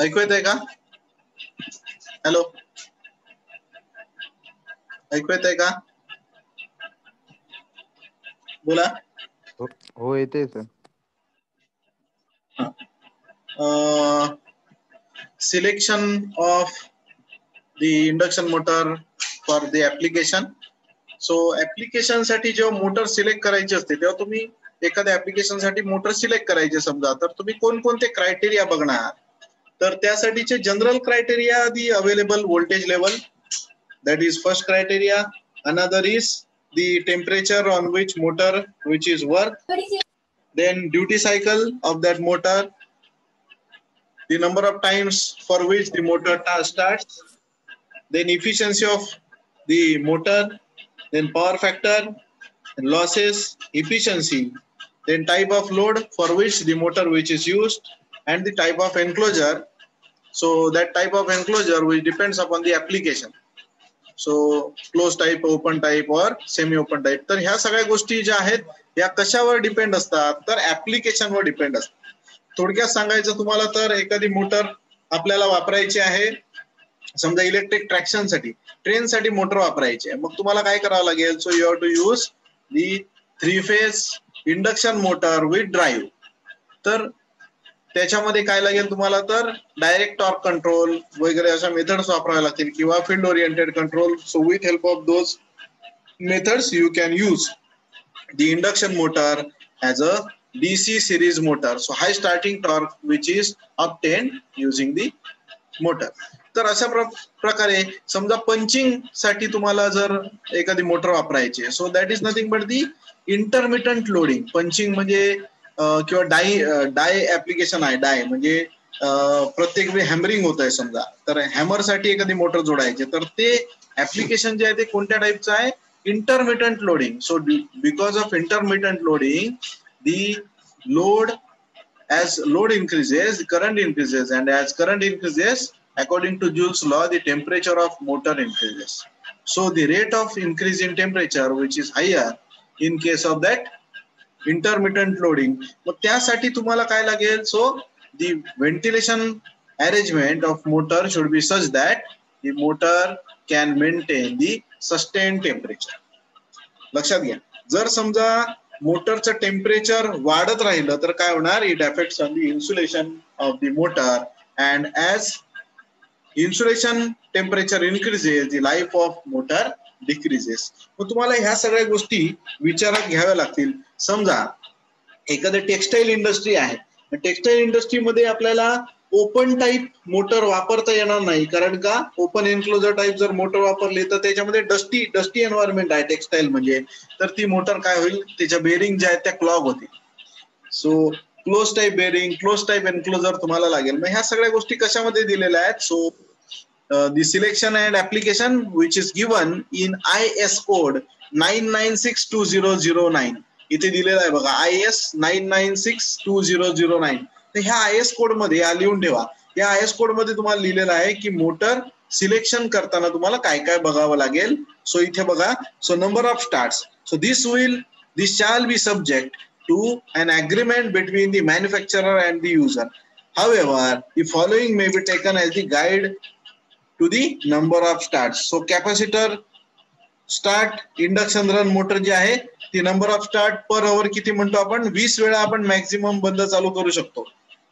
ऐकू येतंय का? हॅलो, ऐकू येतंय का? बोला. हो येते sir. Selection of the induction motor for the application. So application साठी जेव्हा मोटर सिलेक्ट करायची असते तेव्हा तुम्ही एखाद्या ऍप्लिकेशन साठी मोटर सिलेक्ट करायचे समजा, तर तुम्ही कोणकोणते क्रायटेरिया बघणार? तर त्यासाठीचे general criteria the available voltage level, that is first criteria. Another is the temperature on which motor which is work, then duty cycle of that motor, the number of times for which the motor starts, then efficiency of the motor, then power factor, losses, efficiency, then type of load for which the motor which is used, and the type of enclosure. So that type of enclosure which depends upon the application. So closed type, open type or semi open type. तर ह्या सगळ्या गोष्टी ज्या आहेत या कशावर depend असतात? तर ऍप्लिकेशनवर डिपेंड असतात. थोडक्यात सांगायचं तुम्हाला तर एखादी मोटर आपल्याला वापरायची आहे, समजा इलेक्ट्रिक ट्रॅक्शन साठी, ट्रेन साठी मोटर वापरायची आहे, मग तुम्हाला काय करावं लागेल? So you have to use the 3 phase induction motor with drive. तर त्याच्यामध्ये काय लागेल तुम्हाला? तर डायरेक्ट टॉर्क कंट्रोल वगैरे अशा मेथड्स वापराव्या लागतील किंवा field oriented control. So with help of those methods you can use the induction motor as a DC series motor. So high starting torque which is obtained using the motor. तर अशा प्रकारे समजा punching साठी तुम्हाला जर एखादी motor वापरायची, so that is nothing but the intermittent loading. Punching म्हणजे किंवा डाय ऍप्लिकेशन आहे. डाय म्हणजे प्रत्येक वेळी हॅमरिंग होत आहे समजा, तर हॅमर साठी एखादी मोटर जोडायची, तर ते ऍप्लिकेशन जे आहे ते कोणत्या टाईपचं आहे? Intermittent loading. So because of intermittent loading the load, as load increases the current increases, and as current increases according to Joule's law the temperature of motor increases. So the rate of increase in temperature which is higher in case of that intermittent loading. मग त्यासाठी तुम्हाला काय लागेल? So the ventilation arrangement of motor should be such that the motor can maintain the sustained temperature. लक्षात घ्या, जर समजा मोटरचं temperature वाढत राहिलं तर काय होणार? It affects on the insulation of the motor, and as insulation temperature increases the life of motor decreases. मग तुम्हाला ह्या सगळ्या गोष्टी विचारात घ्याव्या लागतील. समजा एखादी टेक्सटाईल इंडस्ट्री आहे, टेक्सटाईल इंडस्ट्रीमध्ये आपल्याला ओपन टाईप मोटर वापरता येणार नाही, कारण का ओपन एन्क्लोजर टाईप जर मोटर वापरली तर त्याच्यामध्ये डस्टी एन्व्हायरमेंट आहे टेक्सटाईल म्हणजे, तर ती मोटर काय होईल? त्याच्या बेरिंग ज्या आहेत त्या क्लॉग होतील. So close type bearing, close type enclosure तुम्हाला लागेल. मग ह्या सगळ्या गोष्टी कशामध्ये दिलेल्या आहेत? So the selection and application which is given in IS code 9962009 इथे दिलेला आहे बघा, IS 9962009. तर ह्या IS कोड मध्ये हा लिहून ठेवा. या IS कोड मध्ये तुम्हाला लिहिलेलं आहे की मोटर सिलेक्शन करताना तुम्हाला काय काय बघावं लागेल. सो इथे बघा, so number of starts, so this shall be subject to an agreement between the manufacturer and the user. However, the following may be taken as the guide to the number of starts. So capacitor start induction run motor जी आहे ती number of start per hour किती म्हणतो आपण? 20 वेळा आपण maximum बंद चालू करू शकतो.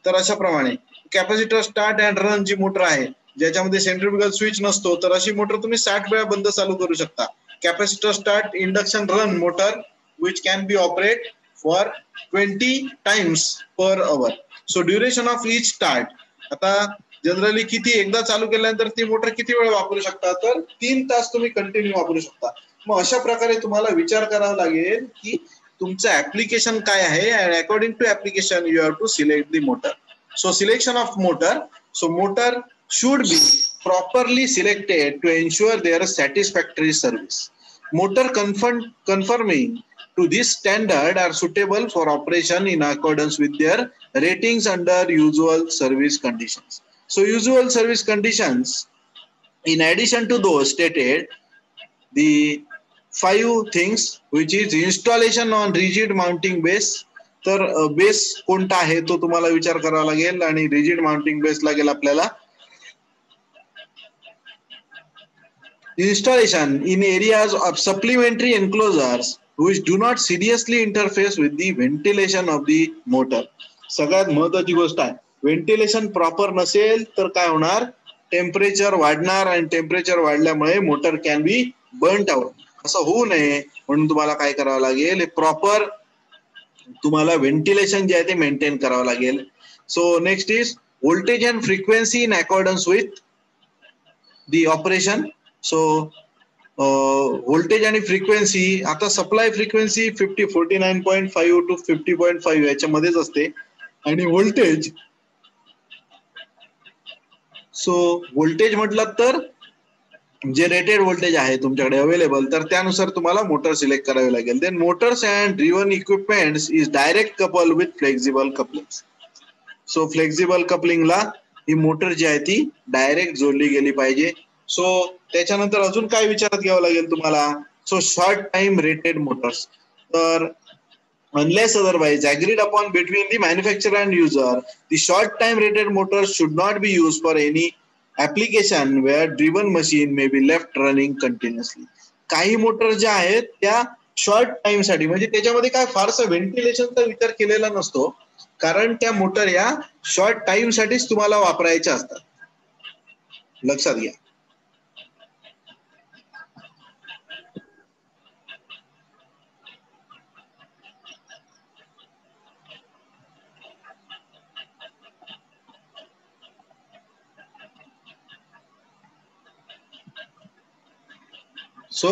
तर अशा प्रमाणे कॅपॅसिटर स्टार्ट अँड रन जी मोटर आहे ज्याच्यामध्ये सेंट्रिफ्युगल स्विच नसतो, तर अशी मोटर तुम्ही 60 वेळा बंद चालू करू शकता. Capacitor start induction run motor which can B operate for 20 times per hour. So duration of each start, आता जनरली किती एकदा चालू केल्यानंतर ती मोटर किती वेळ वापरू शकता? तर 3 तास तुम्ही कंटिन्यू वापरू शकता. मग अशा प्रकारे तुम्हाला विचार करावा लागेल की तुमचं ऍप्लिकेशन काय आहे, and according to application you have to select the motor. So selection of motor, so motor should be properly selected to ensure their satisfactory service. Motor conforming to this standard are suitable for operation in accordance with their ratings under usual service conditions. So usual service conditions, in addition to those stated, the 5 things which is installation on rigid mounting base, तर base कोणता आहे तो तुम्हाला विचार करावा लागेल आणि rigid mounting base लागेल आपल्याला. Installation in areas of supplementary enclosures which do not seriously interface with the ventilation of the motor. सगळ्यात महत्वाची गोष्ट आहे, व्हेंटिलेशन प्रॉपर नसेल तर काय होणार, टेम्परेचर वाढणार आणि टेम्परेचर वाढल्यामुळे motor can be burnt out. असं होऊ नये म्हणून तुम्हाला काय करावं लागेल, प्रॉपर तुम्हाला व्हेंटिलेशन जे आहे ते मेंटेन करावं लागेल. So next is voltage and frequency in accordance with the operation. So voltage आणि फ्रिक्वेन्सी, आता सप्लाय फ्रिक्वेन्सी 49.5 टू 50.5 याच्यामध्येच असते आणि व्होल्टेज, सो व्होल्टेज म्हटलं तर जे रेटेड व्होल्टेज आहे तुमच्याकडे अवेलेबल तर त्यानुसार तुम्हाला मोटर सिलेक्ट करावी लागेल. Then motors and driven equipments is direct couple with flexible coupling. So flexible कपलिंगला ही मोटर जी आहे ती डायरेक्ट जोडली गेली पाहिजे. सो त्याच्यानंतर अजून काय विचारात घ्यावं लागेल तुम्हाला, so short time rated Motors. तर unless otherwise agreed upon between the manufacturer and user, the short time rated motors should not be used for any application where driven machine may be left running continuously. काही motor ज्या आहेत त्या short time साठी, म्हणजे त्याच्यामध्ये काय फारसं व्हेंटिलेशनचा विचार केलेला नसतो, कारण त्या मोटर या शॉर्ट टाइम साठीच तुम्हाला वापरायच्या असतात. लक्षात घ्या. So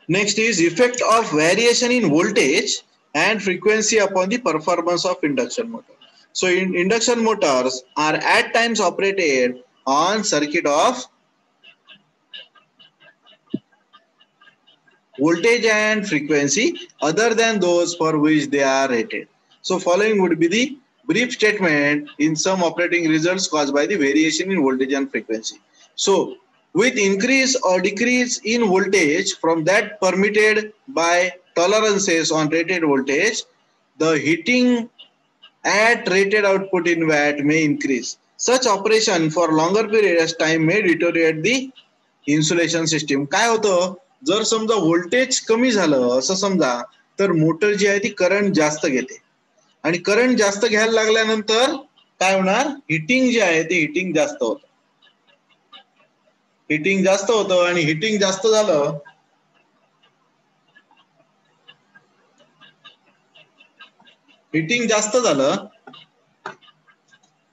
next is effect of variation in voltage and frequency upon the performance of induction motor. So induction motors are at times operated on circuit of voltage and frequency other than those for which they are rated. So following would be the brief statement in some operating results caused by the variation in voltage and frequency. So with increase or decrease in voltage from that permitted by tolerances on rated voltage, the heating at rated output in watt may increase. Such operation for longer period of time may deteriorate the insulation system. काय होतं, जर समजा voltage कमी झालं असं समजा, तर motor जी आहे ती करंट जास्त घेते आणि करंट जास्त घ्यायला लागल्यानंतर काय होणार, हिटिंग जे आहे ते हिटिंग जास्त होतं. हिटिंग जास्त होतं आणि हिटिंग जास्त झालं, हिटिंग जास्त झालं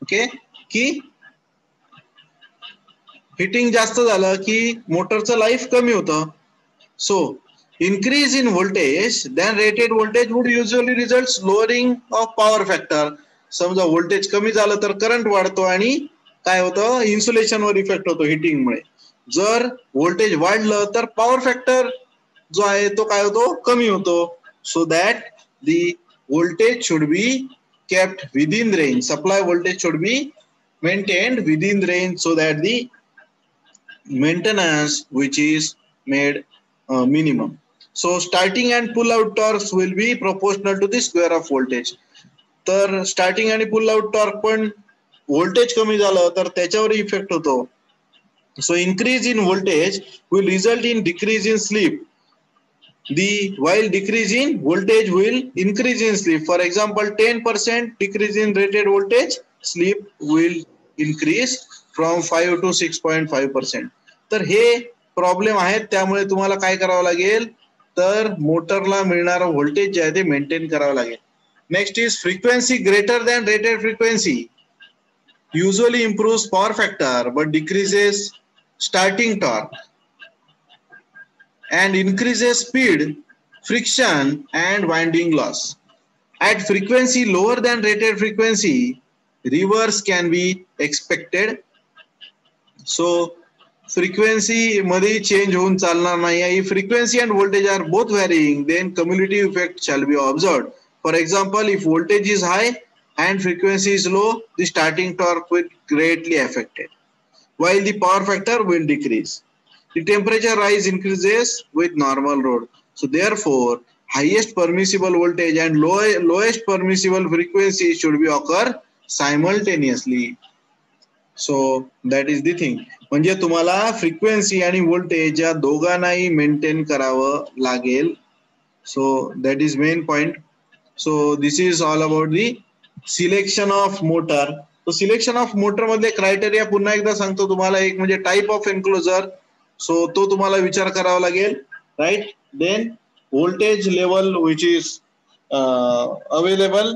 ओके, की हिटिंग जास्त झालं की मोटरचं लाईफ कमी होतं. So increase in voltage then rated voltage would usually results lowering of power factor. समजा व्होल्टेज कमी झालं तर करंट वाढतो आणि काय होतं, इन्सुलेशन वर इफेक्ट होतो हिटिंग मुळे. जर व्होल्टेज वाढलं तर पॉवर फॅक्टर जो आहे तो काय होतो, कमी होतो. So that the voltage should be kept within range. Supply voltage should be maintained within range so that the maintenance which is made minimum. So starting and pull out torques will be proportional to the square of voltage. तर starting आणि pull out torque पण voltage कमी झालं तर त्याच्यावर effect होतो. So increase in voltage will result in decrease in sleep. While decrease in voltage will increase in sleep. For example, 10% decrease in rated voltage, sleep will increase from 5 to 6.5%. तर हे problem आहेत, त्यामुळे तुम्हाला काय करावं लागेल, तर मोटरला मिळणारं व्होल्टेज जे आहे ते मेंटेन करावं लागेल. Next is frequency greater than rated frequency usually improves power factor but decreases starting torque and increases speed, friction and winding loss. At frequency lower than rated frequency, reverse can be expected. So frequency मध्ये change होऊन चालणार नाही. If frequency and voltage are both varying, then cumulative effect shall be observed. For example, if voltage is high and frequency is low, the starting torque will greatly affected, while the power factor will decrease. the temperature rise increases with normal load. So therefore, highest permissible voltage and lowest permissible frequency should be occur simultaneously. So that is the thing. म्हणजे तुम्हाला frequency आणि voltage या दोघांनाही maintain करावं लागेल. So that is main point. So this is all about the selection of motor. So selection of motor मध्ये criteria पुन्हा एकदा सांगतो तुम्हाला. एक म्हणजे टाइप ऑफ एन्क्लोजर, सो तो तुम्हाला विचार करावा लागेल, right. Then voltage level which is available,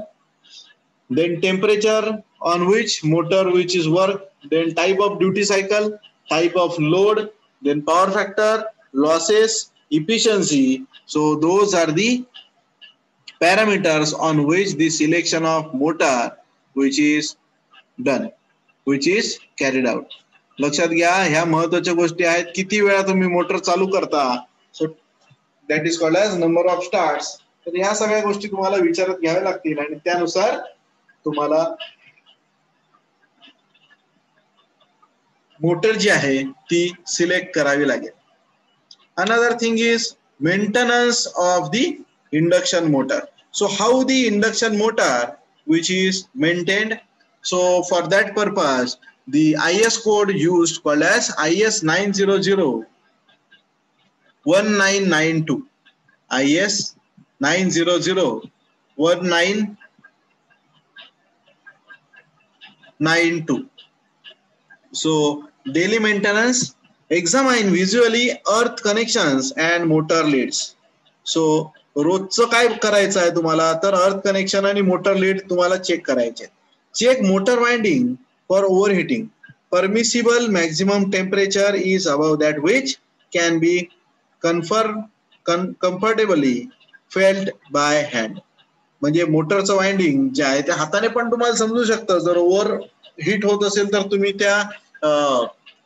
then temperature on which motor which is work, then type of duty cycle, type of load, then power factor, losses, efficiency. So those are the parameters on which the selection of motor which is done, which is carried out. लक्षात घ्या, ह्या महत्वाच्या गोष्टी आहेत. किती वेळा तुम्ही motor चालू करता, so that is called as number of starts. तर ह्या सगळ्या गोष्टी तुम्हाला विचारात घ्याव्या लागतील आणि त्यानुसार तुम्हाला मोटर जी आहे ती सिलेक्ट करावी लागेल. Another thing is maintenance of the induction motor. So how the induction motor which is maintained? So for that purpose the IS code used called as IS 900-1992, IS 900-1992. So daily maintenance, examine visually earth connections and motor leads. So रोजचं काय करायचं आहे तुम्हाला, तर earth connection आणि motor lead तुम्हाला check करायचे. Check motor winding for overheating. Permissible maximum temperature is above that which can be comfortably felt by hand. म्हणजे मोटरचं वाइंडिंग जे आहे ते हाताने पण तुम्हाला समजू शकतं. जर ओव्हर हिट होत असेल तर तुम्ही त्या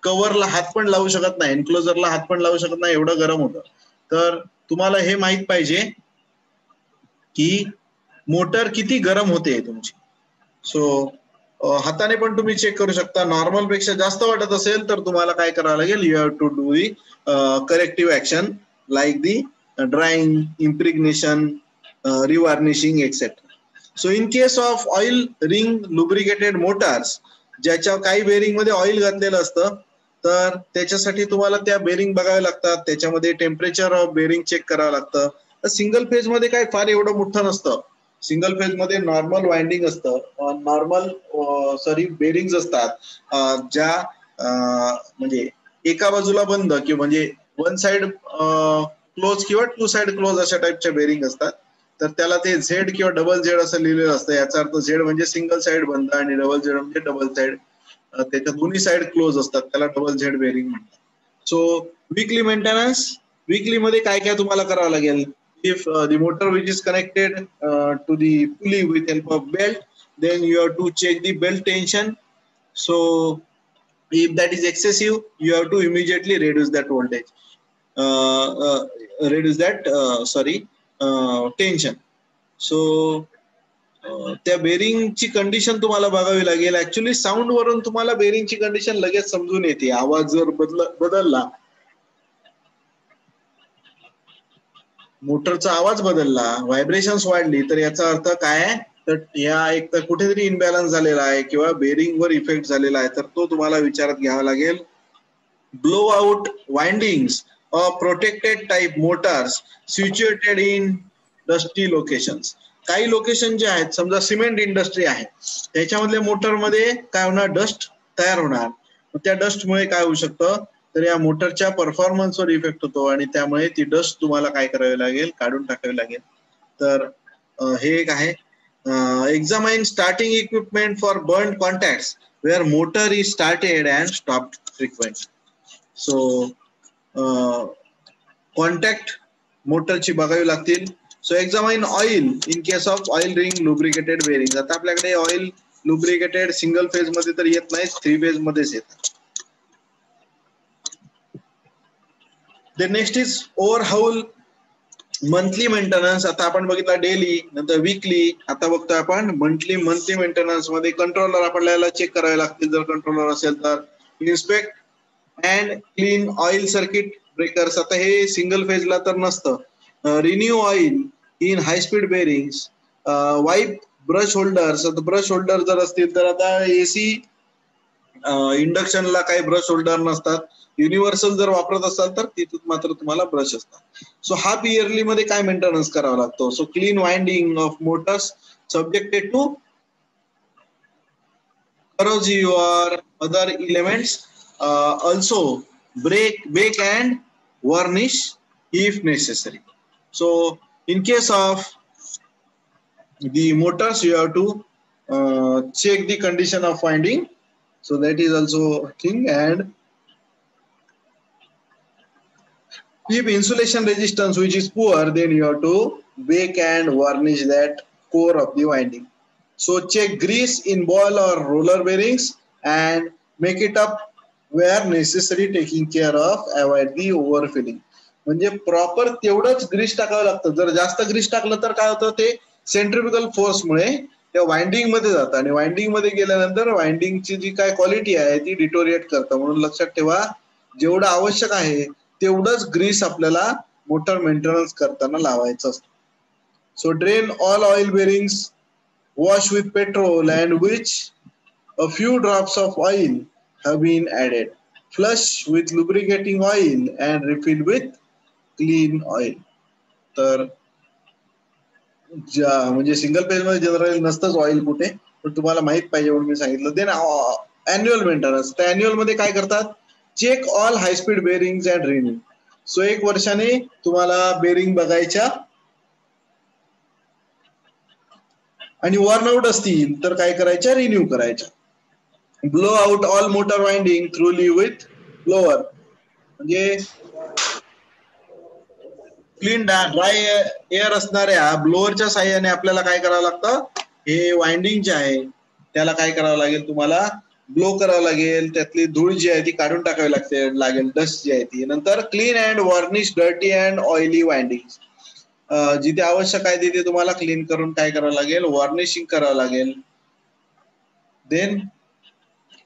कव्हरला हात पण लावू शकत नाही, एन्क्लोजरला हात पण लावू शकत नाही, एवढं गरम होतं. तर तुम्हाला हे माहित पाहिजे की मोटर किती गरम होते तुमची. सो हाताने पण तुम्ही चेक करू शकता. नॉर्मल पेक्षा जास्त वाटत असेल तर तुम्हाला काय करावं लागेल, you have to do the corrective action like the drying, impregnation, revarnishing etcetera. So in case of oil ring lubricated motors, ज्याच्या काही बेरिंग मध्ये ऑइल घातलेलं असतं, तर त्याच्यासाठी तुम्हाला त्या बेरिंग बघावे लागतात, त्याच्यामध्ये टेम्परेचर ऑफ बेरिंग चेक करावं लागतं. सिंगल फेज मध्ये काय फार एवढं मोठं नसतं. सिंगल फेज मध्ये नॉर्मल वाइंडिंग असतं, नॉर्मल बेरिंग्स असतात, ज्या म्हणजे एका बाजूला बंद किंवा म्हणजे वन साइड क्लोज किंवा टू साइड क्लोज अशा टाइपच्या बेरिंग असतात. तर त्याला ते झेड किंवा डबल झेड असं लिहिलेलं असतं. याचा अर्थ झेड म्हणजे सिंगल साइड बंद आणि डबल झेड म्हणजे डबल साइड, त्याच्या दोन्ही साइड क्लोज असतात, त्याला डबल झेड बेरिंग म्हणतात. सो वीकली मेंटेनन्स, वीकली मध्ये काय काय तुम्हाला करावं लागेल. If the motor which is connected to the pulley with help of belt, then you have to check the belt tension. So if that is excessive, you have to immediately reduce that voltage, tension. So त्या बेरिंगची condition तुम्हाला बघावी लागेल. Actually sound वरून तुम्हाला बेरिंगची condition लगेच समजून येते. आवाज जर बदलला, मोटरचा आवाज बदलला, व्हायब्रेशन्स वाढली, तर याचा अर्थ काय आहे, तर या एक तर कुठेतरी इनबॅलन्स झालेला आहे किंवा बेरिंग वर इफेक्ट झालेला आहे. तर तो तुम्हाला विचारात घ्यावा लागेल. Blow out windings of protected type Motors situated in dusty locations. काही लोकेशन जे आहेत, समजा सिमेंट इंडस्ट्री आहे, त्याच्यामधल्या मोटरमध्ये काय होणार, डस्ट तयार होणार. त्या डस्टमुळे काय होऊ शकतं, तर या मोटरच्या परफॉर्मन्सवर इफेक्ट होतो आणि त्यामुळे ती डस्ट तुम्हाला काय करावी लागेल, काढून टाकावी लागेल. तर हे एक आहे. Examine starting equipment for burn contacts where motor is started and stop frequent. So contact मोटरची बघावी लागतील. So examine oil in case of oil ring lubricated bearing. आता आपल्याकडे ऑइल लुब्रिकेटेड सिंगल फेज मध्ये तर येत नाही, 3 फेज मध्येच येतात. The next is overhaul monthly maintenance. आता आपण बघितला डेली, नंतर वीकली, आता बघतोय आपण मंथली मेंटेनन्स मध्ये कंट्रोलर आपल्याला चेक करावे लागतील. जर कंट्रोलर असेल तर inspect and clean oil circuit breakers. आता हे सिंगल फेजला तर नसतं. Renew oil in high speed bearings, वाईप brush holders. आता ब्रश होल्डर जर असतील तर आता एसी इंडक्शनला काही ब्रश होल्डर नसतात. युनिव्हर्सल जर वापरत असाल तर तिथून मात्र तुम्हाला ब्रश असतात. सो हाफ इयरली मध्ये काय मेंटेनन्स करावा लागतो. So clean winding of motors subjected to corrosive or other elements. Also bake and varnish if necessary. So in case of the motors, you have to check the condition of winding. So that is also a thing. And if insulation resistance which is poor, then you have to bake and varnish that core of the winding. So check grease in ball or roller bearings and make it up where necessary, taking care of avoid the overfilling. म्हणजे proper तेवढंच Greece टाकावं लागतं. जर जास्त Greece टाकलं तर काय होतं, ते सेंट्रिफ्युगल फोर्समुळे त्या वाइंडिंग मध्ये जातं आणि वाइंडिंग मध्ये गेल्यानंतर वाइंडिंगची जी काय क्वालिटी आहे ती डिटोरिएट करतं. म्हणून लक्षात ठेवा, जेवढं आवश्यक आहे तेवढंच ग्रीस आपल्याला मोटर मेंटेनन्स करताना लावायचं असतं. So drain all oil bearings, wash with petrol and which a few drops of oil have been added. Flush with lubricating oil and refill with clean oil. तर म्हणजे सिंगल पेज मध्ये generally नसतंच oil कुठे, पण तुम्हाला माहित पाहिजे म्हणून मी सांगितलं. Then annual maintenance. त्या अॅन्युअल मध्ये काय करतात, check all high speed bearings and renew. So 1 वर्षाने तुम्हाला बेरिंग बघायच्या आणि वर्न आउट असतील तर काय करायच्या, रिन्यू करायच्या. Blow out all motor winding थ्रूली with blower. म्हणजे क्लीन ड्राय एअर असणाऱ्या ब्लोअरच्या साह्याने आपल्याला काय करावं लागतं, हे वाइंडिंग जे आहे त्याला काय करावं लागेल, तुम्हाला ब्लो करावं लागेल. त्यातली धूळ जी आहे ती काढून टाकावी लागेल, डस्ट जी आहे ती. नंतर clean and varnish dirty and oily winding. जिथे आवश्यक आहे तिथे तुम्हाला क्लीन करून काय करावं लागेल, वॉर्निशिंग करावं लागेल. Then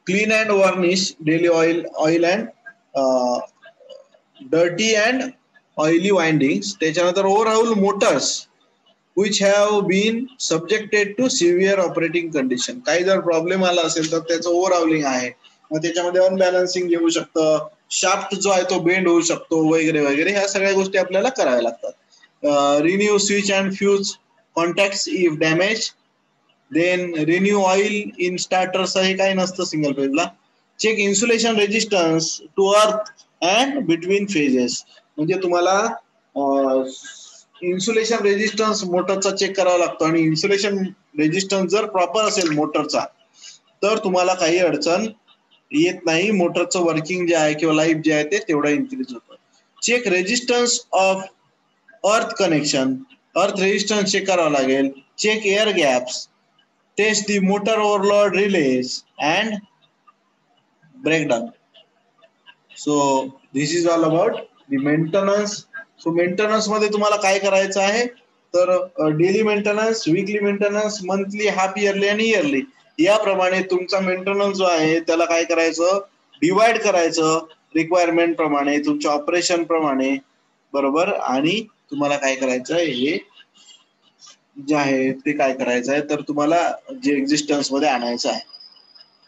clean and varnish daily oil and dirty and oily windings. त्याच्यानंतर overall motors which have been subjected to severe operating condition. काही जर प्रॉब्लेम आला असेल तर त्याचं ओव्हरऑलिंग आहे, मग त्याच्यामध्ये अनबॅलन्सिंग येऊ शकतं, शाफ्ट जो आहे तो बेंड होऊ शकतो वगैरे वगैरे. ह्या सगळ्या गोष्टी आपल्याला कराव्या लागतात. Renew switch and fuse contacts if damage. Then renew oil in starters, हे काही नसतं सिंगल फेजला. Check insulation resistance to earth and between phases. म्हणजे तुम्हाला इन्सुलेशन रेजिस्टन्स मोटरचा चेक करावा लागतो आणि इन्सुलेशन रेजिस्टन्स जर प्रॉपर असेल मोटरचा तर तुम्हाला काही अडचण येत नाही. मोटरचं वर्किंग जे आहे किंवा लाईफ जे आहे ते तेवढा इन्क्रीज होतं. Check resistance of earth connection, earth resistance check करावं लागेल. Check air gaps, test the motor overload relays and breakdown. So this is all about the maintenance. So maintenance मध्ये तुम्हाला काय करायचं आहे, तर daily maintenance, weekly maintenance, monthly, half yearly आणि yearly याप्रमाणे तुमचा मेंटेनन्स जो आहे त्याला काय करायचं, डिवाइड करायचं रिक्वायरमेंट प्रमाणे, तुमच्या ऑपरेशन प्रमाणे, बरोबर. आणि तुम्हाला काय करायचं आहे, हे जे आहे ते काय करायचं आहे, तर तुम्हाला जे एक्झिस्टन्स मध्ये आणायचं आहे.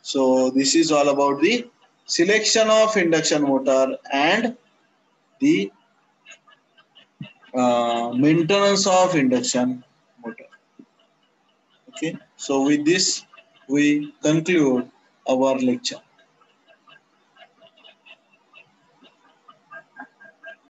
So this is all about the selection of induction motor and the maintenance of induction motor. Okay, so with this we conclude our lecture.